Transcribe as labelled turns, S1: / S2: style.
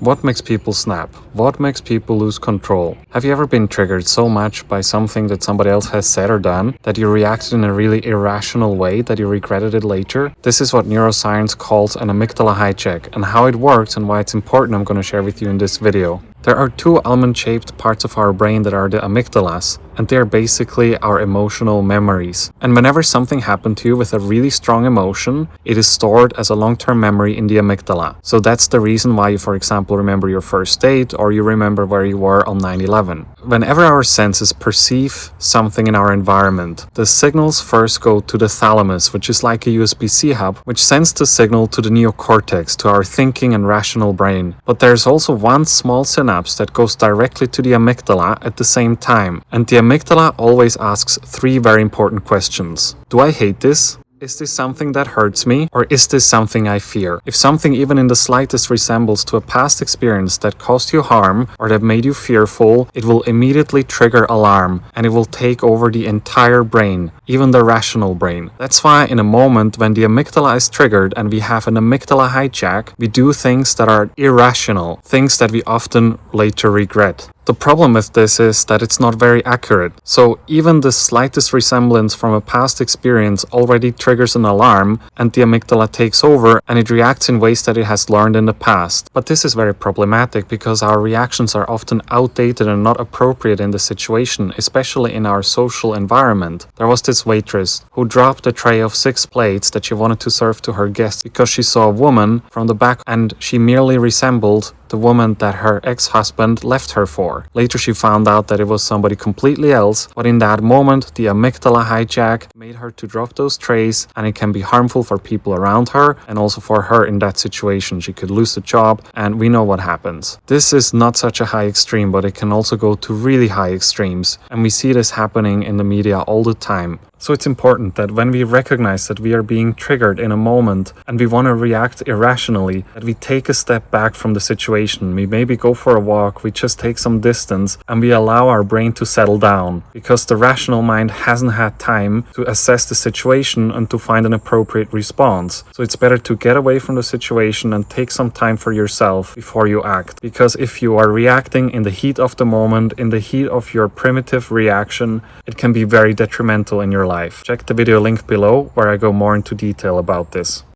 S1: What makes people snap? What makes people lose control? Have you ever been triggered so much by something that somebody else has said or done that you reacted in a really irrational way that you regretted it later? This is what neuroscience calls an amygdala-hijack, and how it works and why it's important I'm going to share with you in this video. There are two almond-shaped parts of our brain that are the amygdalas, and they are basically our emotional memories. And whenever something happened to you with a really strong emotion, it is stored as a long-term memory in the amygdala. So that's the reason why you, for example, remember your first date, or you remember where you were on 9/11. Whenever our senses perceive something in our environment, the signals first go to the thalamus, which is like a USB-C hub, which sends the signal to the neocortex, to our thinking and rational brain. But there's also one small synapse that goes directly to the amygdala at the same time. And the amygdala always asks three very important questions. Do I hate this? Is this something that hurts me? Or is this something I fear? If something even in the slightest resembles to a past experience that caused you harm or that made you fearful, it will immediately trigger alarm, and it will take over the entire brain, even the rational brain. That's why in a moment when the amygdala is triggered and we have an amygdala hijack, we do things that are irrational, things that we often later regret. The problem with this is that it's not very accurate. So even the slightest resemblance from a past experience already triggers an alarm, and the amygdala takes over and it reacts in ways that it has learned in the past. But this is very problematic because our reactions are often outdated and not appropriate in the situation, especially in our social environment. There was this waitress who dropped a tray of 6 plates that she wanted to serve to her guests because she saw a woman from the back and she merely resembled the woman that her ex-husband left her for. Later she found out that it was somebody completely else, but in that moment the amygdala hijack made her to drop those trays, and it can be harmful for people around her and also for her in that situation. She could lose the job, and we know what happens. This is not such a high extreme, but it can also go to really high extremes, and we see this happening in the media all the time. So it's important that when we recognize that we are being triggered in a moment and we want to react irrationally, that we take a step back from the situation. We maybe go for a walk, we just take some distance, and we allow our brain to settle down, because the rational mind hasn't had time to assess the situation and to find an appropriate response. So it's better to get away from the situation and take some time for yourself before you act. Because if you are reacting in the heat of the moment, in the heat of your primitive reaction, it can be very detrimental in your life. Check the video link below where I go more into detail about this.